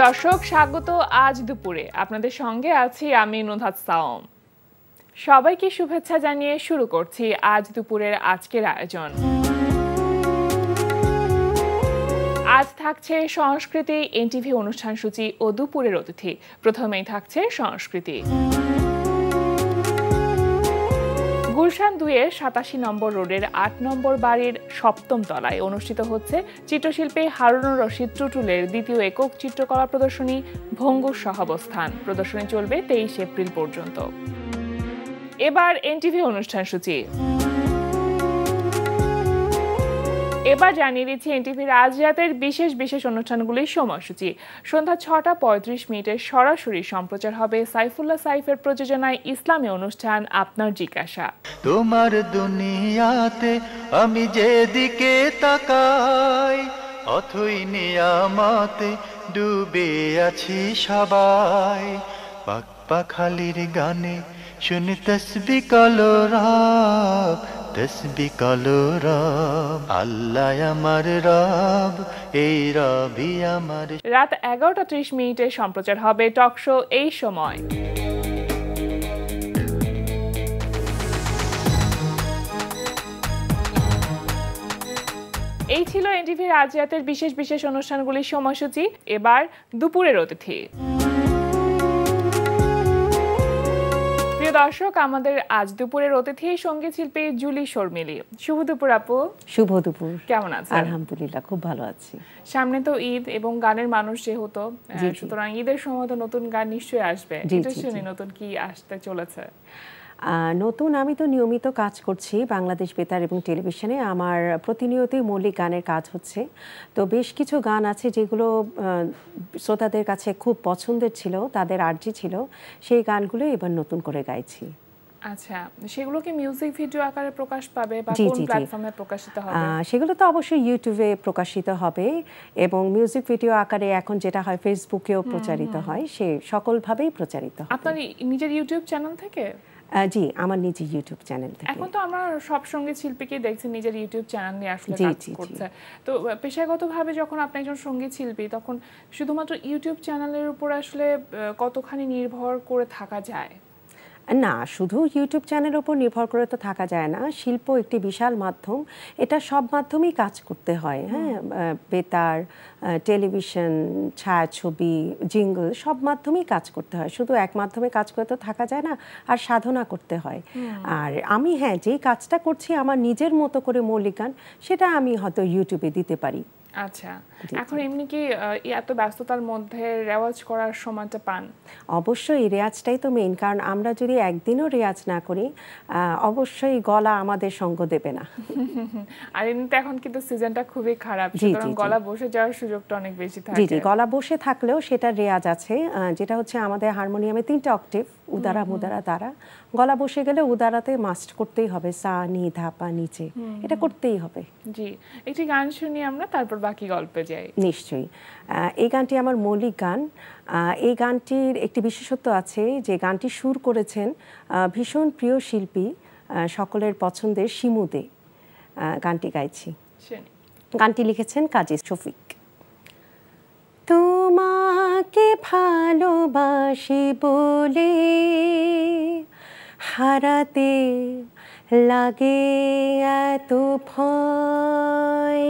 দর্শক, স্বাগত আজ দুপুরে। আপনাদের সঙ্গে আছি আমি নুনহাত সাওম। সবাইকে শুভেচ্ছা জানিয়ে শুরু করছি আজ দুপুরের আজকের আয়োজন। আজ থাকছে সংস্কৃতি, এনটিভি অনুষ্ঠান সূচি ও দুপুরের অতিথি। প্রথমেই থাকছে সংস্কৃতি। গুলশান 2-এর 87 নম্বর রোডের 8 নম্বর বাড়ির 7ম তলায় অনুষ্ঠিত হচ্ছে চিত্রশিল্পী হারুনুর রশিদ টুটুলের দ্বিতীয় একক চিত্রকলা প্রদর্শনী ভঙ্গুর সহাবস্থান। প্রদর্শনী চলবে 23 এপ্রিল পর্যন্ত। এবার এনটিভি অনুষ্ঠান সূচি। এবার জানিয়ে দিচ্ছি এনটিভির আজ রাতের বিশেষ বিশেষ অনুষ্ঠানগুলির সময়সূচি। সন্ধ্যা 6:35 সরাসরি সম্প্রচার হবে সাইফুল্লাহ সাইফের প্রযোজনায় ইসলামী অনুষ্ঠান আপনার জিজ্ঞাসা। তোমার দুনিয়াতে আমি যেদিকে তাকাই, অথই নিয়ামতে ডুবে আছি সবাই। পাখালির গানে শুনি তসবিহ কলরব, তসবিহ কলরব। আল্লাহ আমার রব, এই রবই আমার। রাত 11:30 সম্প্রচার হবে টক শো এই সময়। এই ছিল এনটিভির আজ রাতের বিশেষ বিশেষ অনুষ্ঠানগুলির সময়সূচি। এবার দুপুরের অতিথি। প্রিয় দর্শক, আমাদের আজ দুপুরের অতিথি সঙ্গীত শিল্পী জুলি শর্মিলী। শুভ দুপুর আপু। শুভ দুপুর। কেমন আছেন? আলহামদুলিল্লাহ, খুব ভালো আছি। সামনে তো ঈদ এবং গানের মানুষ যেহেতু, সুতরাং ঈদের সময় তো নতুন গান নিশ্চয়ই আসবে। নতুন কি আসতে চলেছে? নতুন, আমি তো নিয়মিত কাজ করছি বাংলাদেশ বেতার এবং টেলিভিশনে। আমার প্রতিনিয়তই মৌলিক গানের কাজ হচ্ছে। তো বেশ কিছু গান আছে যেগুলো শ্রোতাদের কাছে খুব পছন্দের ছিল, তাদের আর্জি ছিল, সেই গানগুলো এবার নতুন করে গাইছি। আচ্ছা, সেগুলো কি মিউজিক ভিডিও আকারে প্রকাশ পাবে বা কোন প্ল্যাটফর্মে প্রকাশিত হবে? সেগুলো তো অবশ্যই ইউটিউবে প্রকাশিত হবে এবং মিউজিক ভিডিও আকারে এখন যেটা হয় ফেসবুকেও প্রচারিত হয়, সে সকলভাবেই প্রচারিত হবে। আপনার নিজের ইউটিউব চ্যানেল থেকে? জি, আমার নিজের ইউটিউব চ্যানেল থেকে। এখন তো আমরা সব সঙ্গীত শিল্পীকে দেখছি নিজের ইউটিউব চ্যানেল নিয়ে আসলে কাজ করছে। তো পেশাগতভাবে যখন আপনি একজন সঙ্গীত শিল্পী, তখন শুধুমাত্র ইউটিউব চ্যানেলের উপর আসলে কতখানি নির্ভর করে থাকা যায়? না, শুধু ইউটিউব চ্যানেলের উপর নির্ভর করে তো থাকা যায় না। শিল্প একটি বিশাল মাধ্যম, এটা সব মাধ্যমেই কাজ করতে হয়। হ্যাঁ, বেতার, টেলিভিশন, ছায়াছবি, জিঙ্গল, সব মাধ্যমেই কাজ করতে হয়। শুধু এক মাধ্যমে কাজ করে তো থাকা যায় না, আর সাধনা করতে হয়। আর আমি যেই কাজটা করছি আমার নিজের মতো করে মৌলিক গান, সেটা আমি হয়তো ইউটিউবে দিতে পারি। আচ্ছা, এখন এমনি কি এত ব্যস্ততার মধ্যে রেওয়াজ করার সময়টা পান? অবশ্যই, রেওয়াজটাই তো মেইন। কারণ আমরা যদি একদিনও রেওয়াজ না করি, অবশ্যই গলা আমাদের সঙ্গ দেবে না। আর এমনিতে এখন কিন্তু সিজনটা খুবই খারাপ, সুতরাং গলা বসে যাওয়ার সুযোগটা অনেক বেশি থাকে। জি, গলা বসে থাকলেও সেটা রেওয়াজ আছে, যেটা হচ্ছে আমাদের হারমোনিয়ামে 3টা অক্টেভ, উদারা, মুদারা, তারা। গলা বসে গেলে উদারাতে মাস্ট করতেই হবে, সা, নি, ধা, পা, নিচে, এটা করতেই হবে। জি, একটি গান শুনি আমরা, তারপর বাকি গল্পে যাই। নিশ্চয়ই। এই গানটি আমার মৌলিক গান। এই গানটির একটি বিশেষত্ব আছে যে গানটি সুর করেছেন ভীষণ প্রিয় শিল্পী, সকলের পছন্দের শিমু দে। গানটি গাইছি। গানটি লিখেছেন কাজী শফিক। তোমাকে ভালোবাসি বলে হারাতে লাগে এত ভয়,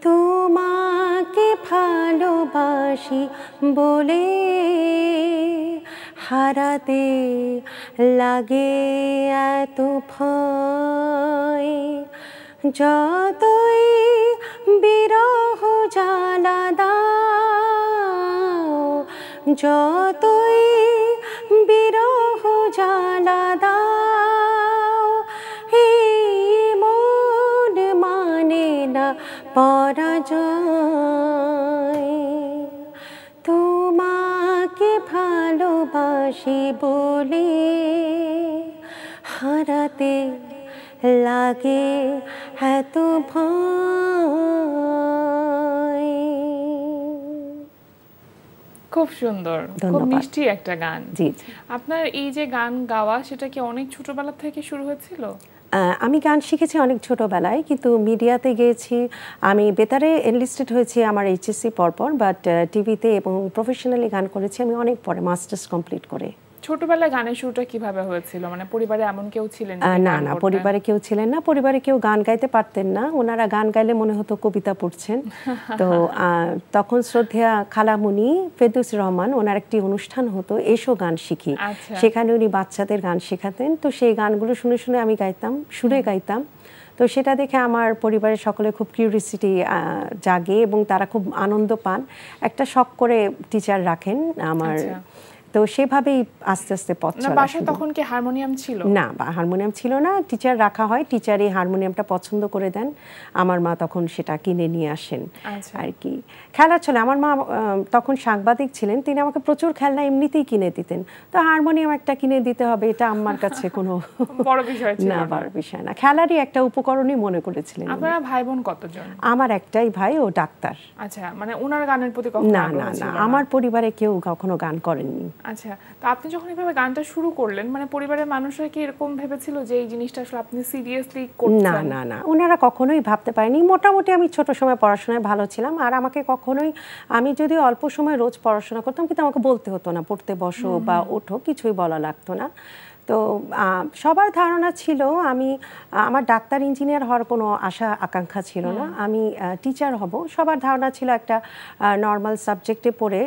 তোমাকে ভালোবাসি বলে হারাতে লাগে এত ভয়। যতই বিরহ জ্বালা দাও, যতই বিরহ জ্বালা দাও, এই মন মানে না পরাজয়। তোমাকে ভালোবাসি বলে হারাতে লাগে এত ভয়। খুব সুন্দর, খুব মিষ্টি একটা গান। জি। আপনার এই যে গান গাওয়া, সেটা কি অনেক ছোটবেলা থেকে শুরু হয়েছিল? আমি গান শিখেছি অনেক ছোটবেলায়, কিন্তু মিডিয়াতে গিয়েছি। আমি বেতারে এনলিস্টেড হয়েছি আমার এইচএসসি পরপর, বাট টিভিতে এবং প্রফেশনালি গান করেছি আমি অনেক পরে, মাস্টার্স কমপ্লিট করে। ছোটবেলায় গানের শুরুটা কিভাবে হয়েছিল? মানে পরিবারে এমন কেউ ছিলেন? না না, পরিবারে কেউ ছিলেন না, পরিবারে কেউ গান গাইতে পারতেন না। ওনারা গান গাইলে মনে হতো কবিতা পড়ছেন। তো তখন শ্রদ্ধেয়া খালামুনি ফেরদৌসী রহমান, ওনার একটি অনুষ্ঠান হতো এসো গান শিখি, সেখানে উনি বাচ্চাদের গান শেখাতেন। তো সেই গানগুলো শুনে শুনে আমি গাইতাম, সুরে গাইতাম। তো সেটা দেখে আমার পরিবারের সকলে খুব কিউরিয়াসিটি জাগে এবং তারা খুব আনন্দ পান। একটা শখ করে টিচার রাখেন আমার। তো সেভাবেই আস্তে আস্তে পথ চলা। বাসায় তখন কি হারমোনিয়াম ছিল? না, হারমোনিয়াম ছিল না। টিচার রাখা হয়, টিচার এই হারমোনিয়ামটা পছন্দ করে দেন। আমার মা তখন সেটা কিনে নিয়ে আসেন আর কি। খেলা চলে। আমার মা তখন সাংবাদিক ছিলেন, তিনি আমাকে প্রচুর খেলনা এমনিতেই কিনে দিতেন। তো হারমোনিয়াম একটা কিনে দিতে হবে, এটা আমার কাছে কোনো বড় বিষয় ছিল না। বড় বিষয় না, খেলারই একটা উপকরণই মনে করেছিলেন। আপনারা ভাই বোন কতজন? আমার একটাই ভাই, ও ডাক্তার। আচ্ছা, মানে ওনার গানের প্রতি কখনো না না না, আমার পরিবারে কেউ কখনো গান করেননি। আচ্ছা, তো আপনি যখন এইভাবে গানটা শুরু করলেন, মানে পরিবারের মানুষরা কি এরকম ভেবেছিল যে এই জিনিসটা আসলে আপনি সিরিয়াসলি করছেন? না না না, ওনারা কখনোই ভাবতে পারেনি। মোটামুটি আমি ছোট সময় পড়াশোনায় ভালো ছিলাম, আর আমাকে কখনোই, আমি যদি অল্প সময় রোজ পড়াশোনা করতাম, কিন্তু আমাকে বলতে হতো না পড়তে বসো বা ওঠো, কিছুই বলা লাগতো না। তো সবার ধারণা ছিল আমি, আমার ডাক্তার ইঞ্জিনিয়ার হওয়ার কোনো আশা আকাঙ্ক্ষা ছিল না, আমি টিচার হব। সবার ধারণা ছিল একটা নর্মাল সাবজেক্টে পড়ে,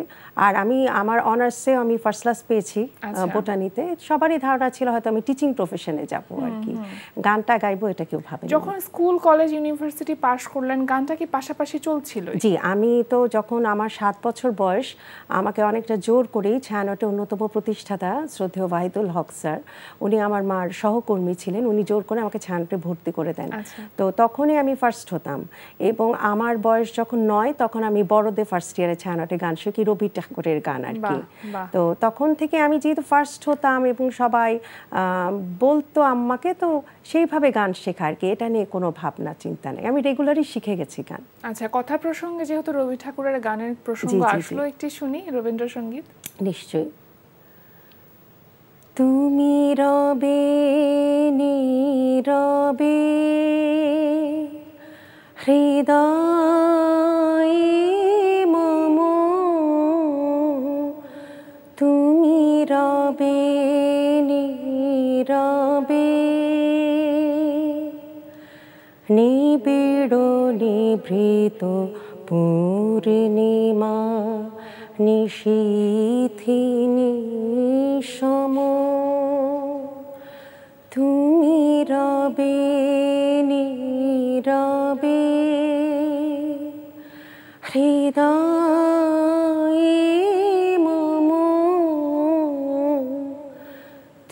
আর আমি আমার অনার্সে আমি ফার্স্ট ক্লাস পেয়েছি বোটানিতে। সবারই ধারণা ছিল হয়তো আমি টিচিং প্রফেশনে যাব আর কি, গানটা গাইবো এটা কেউ ভাবেনি। যখন স্কুল কলেজ ইউনিভার্সিটি পাশ করলেন, গানটা কি পাশাপাশি চলছিল? জি, আমি তো যখন আমার 7 বছর বয়স, আমাকে অনেকটা জোর করেই ছায়ানটে অন্যতম প্রতিষ্ঠাতা শ্রদ্ধেয় ওয়াহিদুল হক স্যার, উনি আমার মার সহকর্মী ছিলেন, উনি জোর করে আমাকে ছায়ানটে ভর্তি করে দেন। তো তখনই আমি ফার্স্ট হতাম, এবং আমার বয়স যখন 9 তখন আমি বড়দে ফার্স্ট ইয়ারে ছায়ানটে গান শিখি, রবি ঠাকুরের গান আর কি। তো তখন থেকে আমি যেহেতু ফার্স্ট হতাম এবং সবাই বলতো আম্মাকে, তো সেইভাবে গান শেখা আর কি, এটা নিয়ে কোনো ভাবনা চিন্তা নেই, আমি রেগুলারই শিখে গেছি গান। আচ্ছা, কথা প্রসঙ্গে যেহেতু রবি ঠাকুরের গানের প্রসঙ্গ আসলো, একটি শুনি রবীন্দ্রসঙ্গীত। নিশ্চয়ই। তুমি রবে নীরবে হৃদয়ে মম, তুমি রবে নীরবে নিবিড় নিভৃত পূর্ণিমা নিশীথিনী সম, তুমি রবে নীরবে হৃদয়ে মম,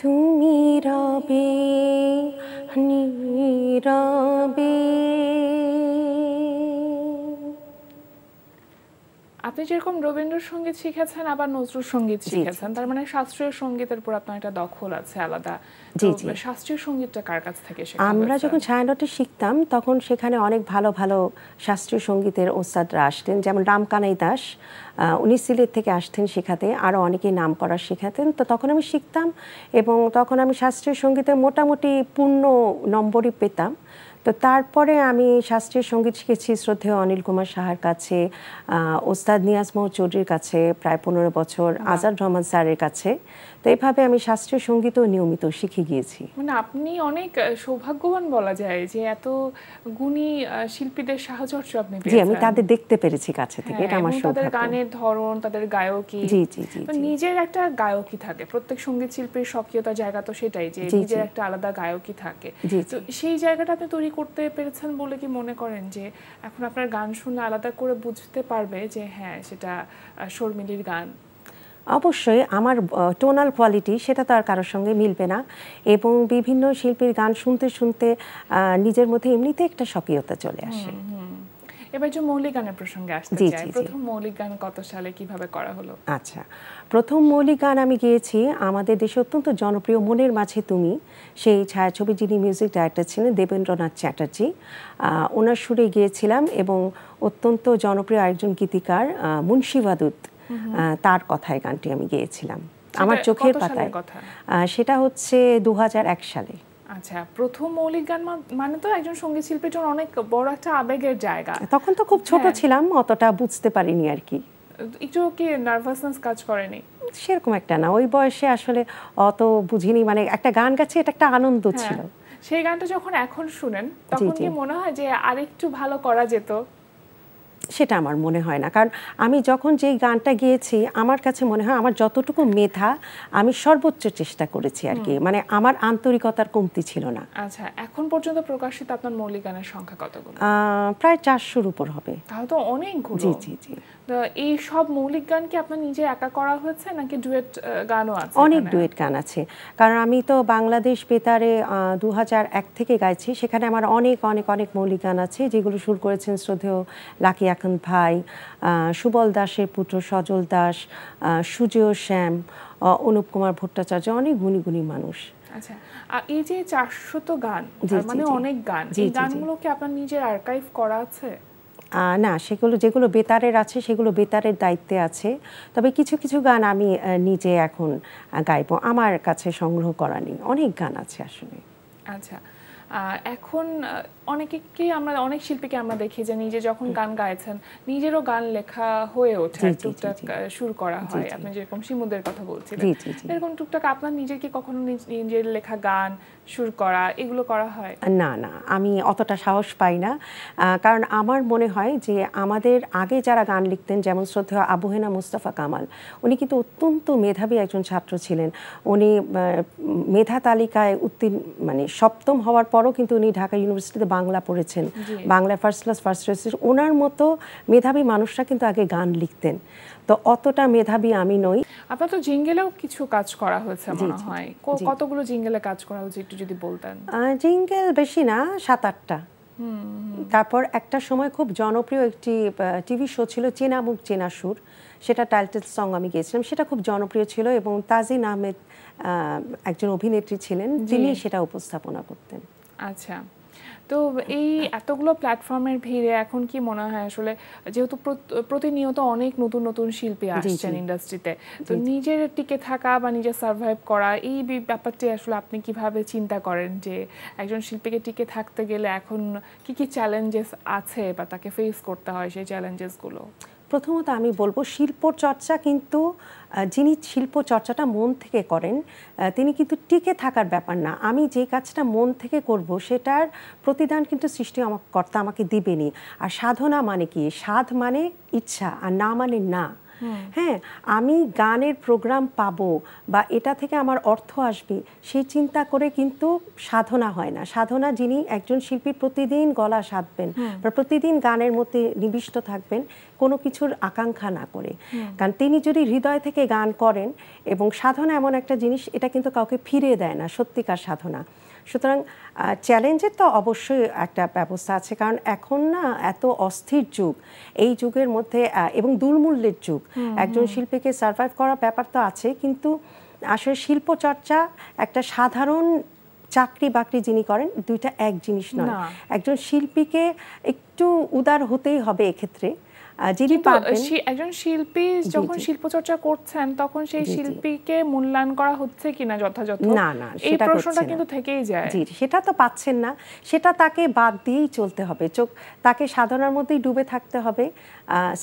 তুমি রবে নীরবে। আপনি যেরকম রবীন্দ্রসঙ্গীত শিখেছেন, আবার নজরুল সঙ্গীত শিখেছেন, তার মানে শাস্ত্রীয় সঙ্গীতের উপর আপনার একটা দখল আছে আলাদা। শাস্ত্রীয় সঙ্গীতটা কার কাছ থেকে শেখা? আমরা যখন ছায়ানটে শিখতাম তখন সেখানে অনেক ভালো ভালো শাস্ত্রীয় সঙ্গীতের ওস্তাদরা আসতেন, যেমন রামকানাই দাস, উনি সিলেট থেকে আসতেন শেখাতে, আরও অনেকেই নাম করা শেখাতেন। তো তখন আমি শিখতাম, এবং তখন আমি শাস্ত্রীয় সঙ্গীতে মোটামুটি পূর্ণ নম্বরই পেতাম। তো তারপরে আমি শাস্ত্রীয় সঙ্গীত শিখেছি শ্রদ্ধেয় অনিল কুমার সাহার কাছে, ওস্তাদ নিয়াজ মোহাম্মদ চৌধুরীর কাছে প্রায় 15 বছর, আজাদ রহমান স্যারের কাছে। তো এইভাবে আমি শাস্ত্রীয় সঙ্গীতও নিয়মিত শিখে গিয়েছি। মানে আপনি অনেক সৌভাগ্যবান বলা যায় যে এত গুণী শিল্পীদের সাহচর্য আপনি পেয়েছেন। জি, আমি তাদের দেখতে পেরেছি কাছে থেকে, এটা আমার সৌভাগ্য। তাদের গানের ধরন, তাদের গায়কী, জি জি জি, নিজের একটা গায়কী থাকে। প্রত্যেক সঙ্গীত শিল্পীর স্বকীয়তার জায়গা তো সেটাই, যে নিজের একটা আলাদা গায়কী থাকে। তো সেই জায়গাটা আপনি তৈরি করতে পেরেছেন বলে কি মনে করেন যে এখন আপনার গান শুনে আলাদা করে বুঝতে পারবে যে হ্যাঁ সেটা শর্মিলীর গান? অবশ্যই আমার টোনাল কোয়ালিটি সেটা তো আর কারোর সঙ্গে মিলবে না, এবং বিভিন্ন শিল্পীর গান শুনতে শুনতে নিজের মধ্যে এমনিতে একটা স্বকীয়তা চলে আসে। এবার যে মৌলিক গানের প্রসঙ্গে আসতে চাই, প্রথম মৌলিক গান কত সালে কিভাবে করা হলো? আচ্ছা, প্রথম মৌলিক গান আমি গেয়েছি আমাদের দেশে অত্যন্ত জনপ্রিয় মনের মাঝে তুমি, সেই ছায়াছবি যিনি মিউজিক ডাইরেক্টর ছিলেন দেবেন্দ্রনাথ চ্যাটার্জি, ওনার সুরে গিয়েছিলাম, এবং অত্যন্ত জনপ্রিয় আরেকজন গীতিকার মুন্সি ওয়াদুদ, তার কথায় গানটি আমি গেয়েছিলাম। আমার চোখের পাতায়, সেটা হচ্ছে 2001 সালে। আচ্ছা, প্রথম মৌলিক গান মানে তো একজন সঙ্গীত শিল্পীর জন্য অনেক বড় একটা আবেগের জায়গা। তখন তো খুব ছোট ছিলাম, অতটা বুঝতে পারিনি আর কি। একটু কি নার্ভাসনেস কাজ করেনি? সেরকম একটা না, ওই বয়সে আসলে অত বুঝিনি, মানে একটা গান গাচ্ছি, এটা একটা আনন্দ ছিল। সেই গানটা যখন এখন শুনেন তখন কি মনে হয় যে আরেকটু ভালো করা যেত? সেটা আমার মনে হয় না, কারণ আমি যখন যেই গানটা গেয়েছি আমার কাছে মনে হয় আমার যতটুকু মেধা আমি সর্বোচ্চ চেষ্টা করেছি আর কি, মানে আমার আন্তরিকতার কমতি ছিল না। আচ্ছা, এখন পর্যন্ত প্রকাশিত আপনার মৌলিক গানের সংখ্যা কতগুলো? প্রায় 400-র উপর হবে। তাহলে তো অনেকগুলো। জি জি জি। তো এই সব মৌলিক গান কি আপনার নিজে একা করা হয়েছে নাকি ডুয়েট গানও আছে? অনেক ডুয়েট গান আছে, কারণ আমি তো বাংলাদেশ বেতারে 2001 থেকে গাইছি, সেখানে আমার অনেক অনেক অনেক মৌলিক গান আছে যেগুলো সুর করেছেন শ্রদ্ধেয় লাকি আখন্দ ভাই, সুবল দাসের পুত্র সজল দাস, সুজেয় শ্যাম, অনুপ কুমার ভট্টাচার্য, অনেক গুণী গুণী মানুষ। আচ্ছা, এই যে 400 গান, মানে অনেক গান, এই গানগুলো কি আপনার নিজের আর্কাইভ করা আছে? না, সেগুলো যেগুলো বেতারের আছে সেগুলো বেতারের দায়িত্বে আছে, তবে কিছু কিছু গান আমি নিজে এখন গাইবো, আমার কাছে সংগ্রহ করা নেই, অনেক গান আছে আসলে। আচ্ছা, এখন অনেকেই অনেক শিল্পীকে আমরা দেখি যে নিজে যখন গান গাইছেন নিজেরও গান লেখা হয়ে ওঠে, টুকটাক সুর করা হয়, আপনি যেরকম শিমুদের কথা বলছিলেন, এরকম টুকটাক আপনার নিজের কি কখনো নিজের লেখা গান সুর করা এগুলো করা হয়? না না, আমি অতটা সাহস পাই না, কারণ আমার মনে হয় যে আমাদের আগে যারা গান লিখতেন, যেমন শ্রদ্ধেয় আবু হেনা মুস্তাফা কামাল, উনি কিন্তু অত্যন্ত মেধাবী একজন ছাত্র ছিলেন। উনি মেধা তালিকায় মানে সপ্তম হওয়ার পরও কিন্তু উনি ঢাকা ইউনিভার্সিটিতে বাংলা পড়েছেন, বাংলায় ফার্স্ট ক্লাস ফার্স্ট রেজিস্ট্রেশন। ওনার মতো মেধাবী মানুষরা কিন্তু আগে গান লিখতেন, তো অতটা মেধাবী আমি নই। আপনার তো জিঙ্গেলেও কিছু কাজ করা হয়েছে মনে হয়, কতগুলো জিঙ্গেলে কাজ করা হয়েছে একটু যদি বলতেন? জিঙ্গেল বেশি না, 7-8টা। তারপর একটা সময় খুব জনপ্রিয় একটি টিভি শো ছিল চেনা মুখ চেনা সুর, সেটা টাইটেল সং আমি গেয়েছিলাম, সেটা খুব জনপ্রিয় ছিল এবং তাজিন আহমেদ একজন অভিনেত্রী ছিলেন, তিনি সেটা উপস্থাপনা করতেন। আচ্ছা, তো এই এতগুলো প্ল্যাটফর্মের ভিড়ে এখন কি মনে হয় আসলে, যেহেতু প্রতিনিয়ত অনেক নতুন নতুন শিল্পী আসছেন ইন্ডাস্ট্রিতে, তো নিজের টিকে থাকা বা নিজের সার্ভাইভ করা, এই ব্যাপারটি আসলে আপনি কিভাবে চিন্তা করেন যে একজন শিল্পীকে টিকে থাকতে গেলে এখন কি কি চ্যালেঞ্জেস আছে বা তাকে ফেস করতে হয় সেই চ্যালেঞ্জেসগুলো? প্রথমত আমি বলবো শিল্প চর্চা কিন্তু, যিনি শিল্প চর্চাটা মন থেকে করেন তিনি কিন্তু টিকে থাকার ব্যাপার না। আমি যে কাজটা মন থেকে করব সেটার প্রতিদান কিন্তু সৃষ্টিকর্তা আমাকে দিবেনই। আর সাধনা মানে কি? সাধ মানে ইচ্ছা, আর না মানে না। হ্যাঁ, আমি গানের প্রোগ্রাম পাবো বা এটা থেকে আমার অর্থ আসবে সেই চিন্তা করে কিন্তু সাধনা হয় না। সাধনা যিনি একজন শিল্পী প্রতিদিন গলা সাধবেন বা প্রতিদিন গানের মধ্যে নিবিষ্ট থাকবেন কোনো কিছুর আকাঙ্ক্ষা না করে, কারণ তিনি যদি হৃদয় থেকে গান করেন, এবং সাধনা এমন একটা জিনিস এটা কিন্তু কাউকে ফিরিয়ে দেয় না, সত্যিকার সাধনা। সুতরাং চ্যালেঞ্জের তো অবশ্যই একটা ব্যবস্থা আছে, কারণ এখন না এত অস্থির যুগ, এই যুগের মধ্যে এবং দুর্মূল্যের যুগ, একজন শিল্পীকে সার্ভাইভ করার ব্যাপার তো আছে, কিন্তু আসলে শিল্প চর্চা একটা সাধারণ চাকরি বাকরি যিনি করেন দুইটা এক জিনিস নয়। একজন শিল্পীকে একটু উদার হতেই হবে এক্ষেত্রে, যিনি পারবেন। একজন শিল্পী যখন শিল্পচর্চা করছেন তখন সেই শিল্পীকে মূল্যায়ন করা হচ্ছে কিনা যথাযথ, না না, এই প্রশ্নটা কিন্তু থেকেই যায়। জি, সেটা তো পাচ্ছেন না, সেটা তাকে বাদ দিয়েই চলতে হবে, তাকে সাধনার মধ্যেই ডুবে থাকতে হবে।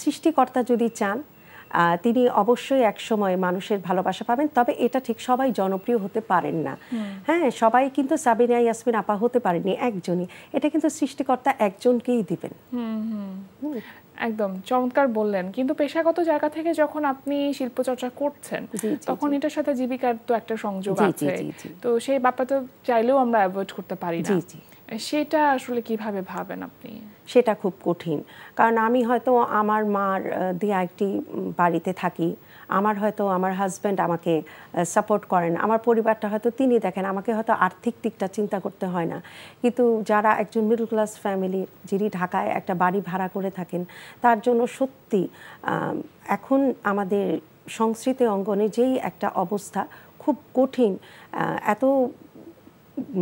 সৃষ্টিকর্তা যদি চান তিনি অবশ্যই একসময় মানুষের ভালোবাসা পাবেন, তবে এটা ঠিক সবাই জনপ্রিয় হতে পারেন না। হ্যাঁ, সবাই কিন্তু সাবিনা ইয়াসমিন আপা হতে পারেনি, একজনই, এটা কিন্তু সৃষ্টিকর্তা একজনকেই দিবেন। একদম চমৎকার বললেন। কিন্তু পেশাগত জায়গা থেকে যখন আপনি শিল্পচর্চা করছেন তখন এটার সাথে জীবিকার তো একটা সংযোগ আছে, তো সেই ব্যাপারটা চাইলেও আমরা অ্যাভয়েড করতে পারি না। সেটা আসলে কিভাবে ভাবেন আপনি? সেটা খুব কঠিন, কারণ আমি হয়তো আমার মার দিয়ে একটি বাড়িতে থাকি, আমার হয়তো আমার হাজব্যান্ড আমাকে সাপোর্ট করেন, আমার পরিবারটা হয়তো তিনি দেখেন, আমাকে হয়তো আর্থিক দিকটা চিন্তা করতে হয় না। কিন্তু যারা একজন মিডল ক্লাস ফ্যামিলি, যিনি ঢাকায় একটা বাড়ি ভাড়া করে থাকেন, তার জন্য সত্যি এখন আমাদের সংস্কৃতি অঙ্গনে যেই একটা অবস্থা খুব কঠিন, এত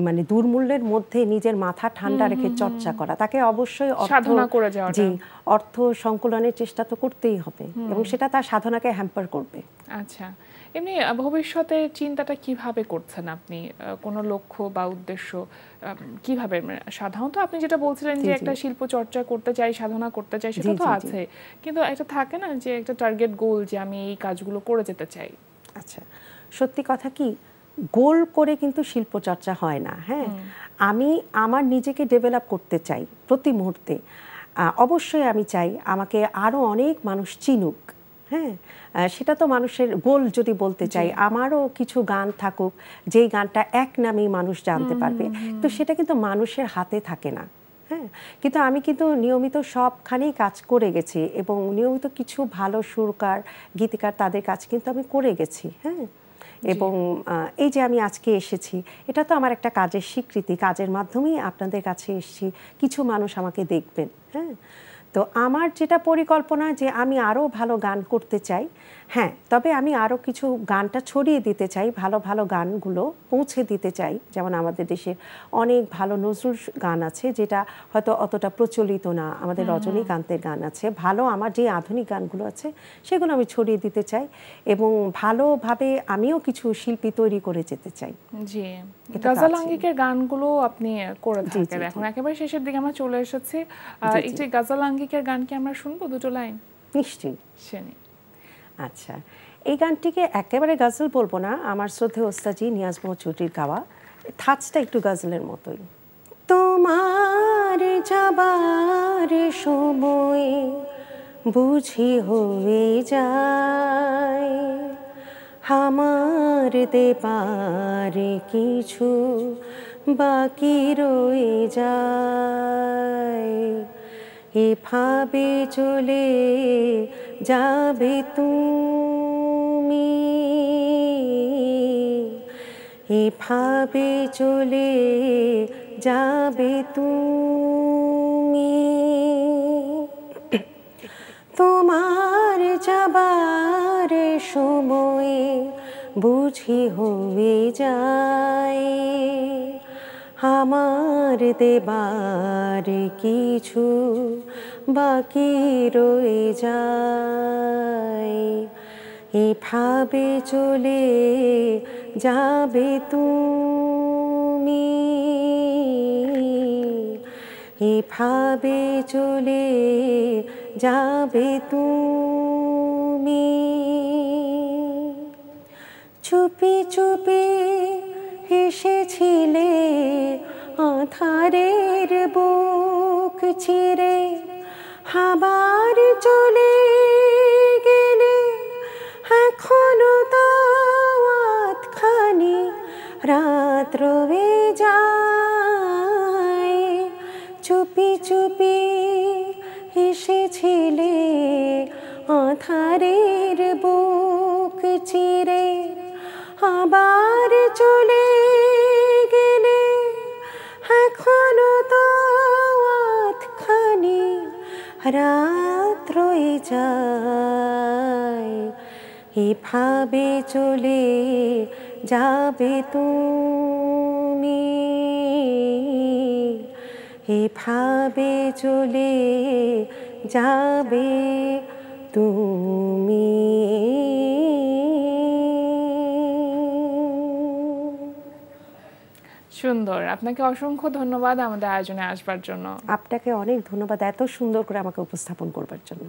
মানে দুর্মূল্যের মধ্যে নিজের মাথা ঠান্ডা রেখে চর্চা করা, তাকে অবশ্যই সাধনা করে যাওয়া, জি, অর্থ সংকুলনের চেষ্টা তো করতেই হবে এবং সেটা তার সাধনাকে হ্যাম্পার করবে। আচ্ছা, এমনি ভবিষ্যতের চিন্তাটা কিভাবে করছেন আপনি? কোনো লক্ষ্য বা উদ্দেশ্য কিভাবে, সাধারণত আপনি যেটা বলছিলেন যে একটা শিল্প চর্চা করতে চাই, সাধনা করতে চাই, সেটা তো আছে, কিন্তু একটা থাকে না যে একটা টার্গেট গোল, যে আমি এই কাজগুলো করে যেতে চাই। আচ্ছা, সত্যি কথা কি, গোল করে কিন্তু শিল্প চর্চা হয় না। হ্যাঁ, আমি আমার নিজেকে ডেভেলপ করতে চাই প্রতি মুহূর্তে। অবশ্যই আমি চাই আমাকে আরো অনেক মানুষ চিনুক। হ্যাঁ, সেটা তো মানুষের গোল। যদি বলতে চাই আমারও কিছু গান থাকুক যেই গানটা এক নামেই মানুষ জানতে পারবে, তো সেটা কিন্তু মানুষের হাতে থাকে না। হ্যাঁ, কিন্তু আমি কিন্তু নিয়মিত সবখানেই কাজ করে গেছি এবং নিয়মিত কিছু ভালো সুরকার, গীতিকার, তাদের কাজ কিন্তু আমি করে গেছি। হ্যাঁ, এবং এই যে আমি আজকে এসেছি, এটা তো আমার একটা কাজের স্বীকৃতি। কাজের মাধ্যমেই আপনাদের কাছে এসেছি, কিছু মানুষ আমাকে দেখবেন। হ্যাঁ, তো আমার যেটা পরিকল্পনা যে আমি আরও ভালো গান করতে চাই। হ্যাঁ, তবে আমি আরও কিছু গানটা ছড়িয়ে দিতে চাই, ভালো ভালো গানগুলো পৌঁছে দিতে চাই। যেমন আমাদের দেশের অনেক ভালো নজরুল গান আছে যেটা হয়তো অতটা প্রচলিত না, আমাদের রজনীকান্তের গান আছে ভালো, আমার যে আধুনিক গানগুলো আছে সেগুলো আমি ছড়িয়ে দিতে চাই এবং ভালোভাবে আমিও কিছু শিল্পী তৈরি করে যেতে চাই। জি, গজল আঙ্গিকের গানগুলো আপনি করে থাকেন। এখন একেবারে শেষের দিকে আমরা চলে এসেছি, একটি গজল আঙ্গিকের গান কি আমরা শুনবো, দুটো লাইন? নিশ্চয়ই, শুনি। আচ্ছা, এই গানটিকে একেবারে গজল বলবো না, আমার শ্রদ্ধেয় ওস্তাজি নিয়াজ চৌধুরীর গাওয়া, থাটসটা একটু গজলের মতোই। তোমার যাবার সময় বুঝি হয়ে যায়, আমার দেবার কিছু বাকি রয়ে যায়, এভাবে চলে যাবে তুমি, এভাবে চলে যাবে তুমি, তোমার যাবার সময়ে বুঝি হয়ে যায়, আমার দেবার কিছু বাকি রয়ে যায়, এভাবে চলে যাবে তুমি, এভাবে চলে যাবে তুমি, চুপি চুপি এসেছিলে আঁধারের বুক চিরে, আবার চলে গেলে এখনো তাওয়াতখানি রাত রয়ে যায়, চুপি চুপি এসেছিলে আঁধারের বুক চিরে, আবার চলে গেলে এখনো তাওয়াতখানি রাত রয়ে যায়, এভাবে চলে যাবে তুমি, এভাবে চলে যাবে তুমি। সুন্দর, আপনাকে অসংখ্য ধন্যবাদ আমাদের আয়োজনে আসবার জন্য। আপনাকে অনেক ধন্যবাদ এত সুন্দর করে আমাকে উপস্থাপন করবার জন্য।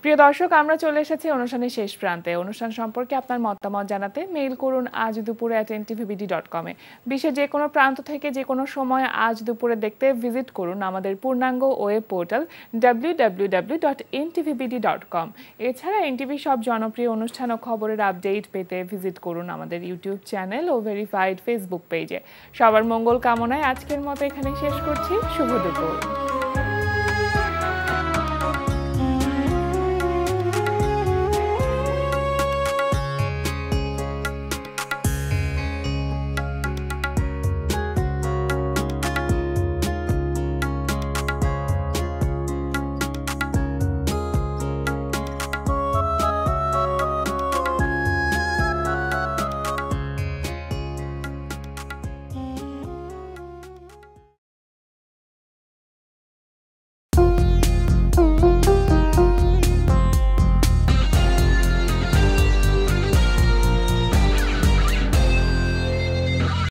প্রিয় দর্শক, আমরা চলে এসেছি অনুষ্ঠানের শেষ প্রান্তে। অনুষ্ঠান সম্পর্কে আপনার মতামত জানাতে মেইল করুন আজ দুপুরে @ntvbd.com এ। বিশ্বের যে কোনো প্রান্ত থেকে যে কোনো সময় আজ দুপুরে দেখতে ভিজিট করুন আমাদের পূর্ণাঙ্গ ওয়েব পোর্টাল www.ntvbd.com। এছাড়া এনটিভি সব জনপ্রিয় অনুষ্ঠান ও খবরের আপডেট পেতে ভিজিট করুন আমাদের ইউটিউব চ্যানেল ও ভেরিফাইড ফেসবুক পেজে। সবার মঙ্গল কামনায় আজকের মতো এখানে শেষ করছি। শুভ দুপুর।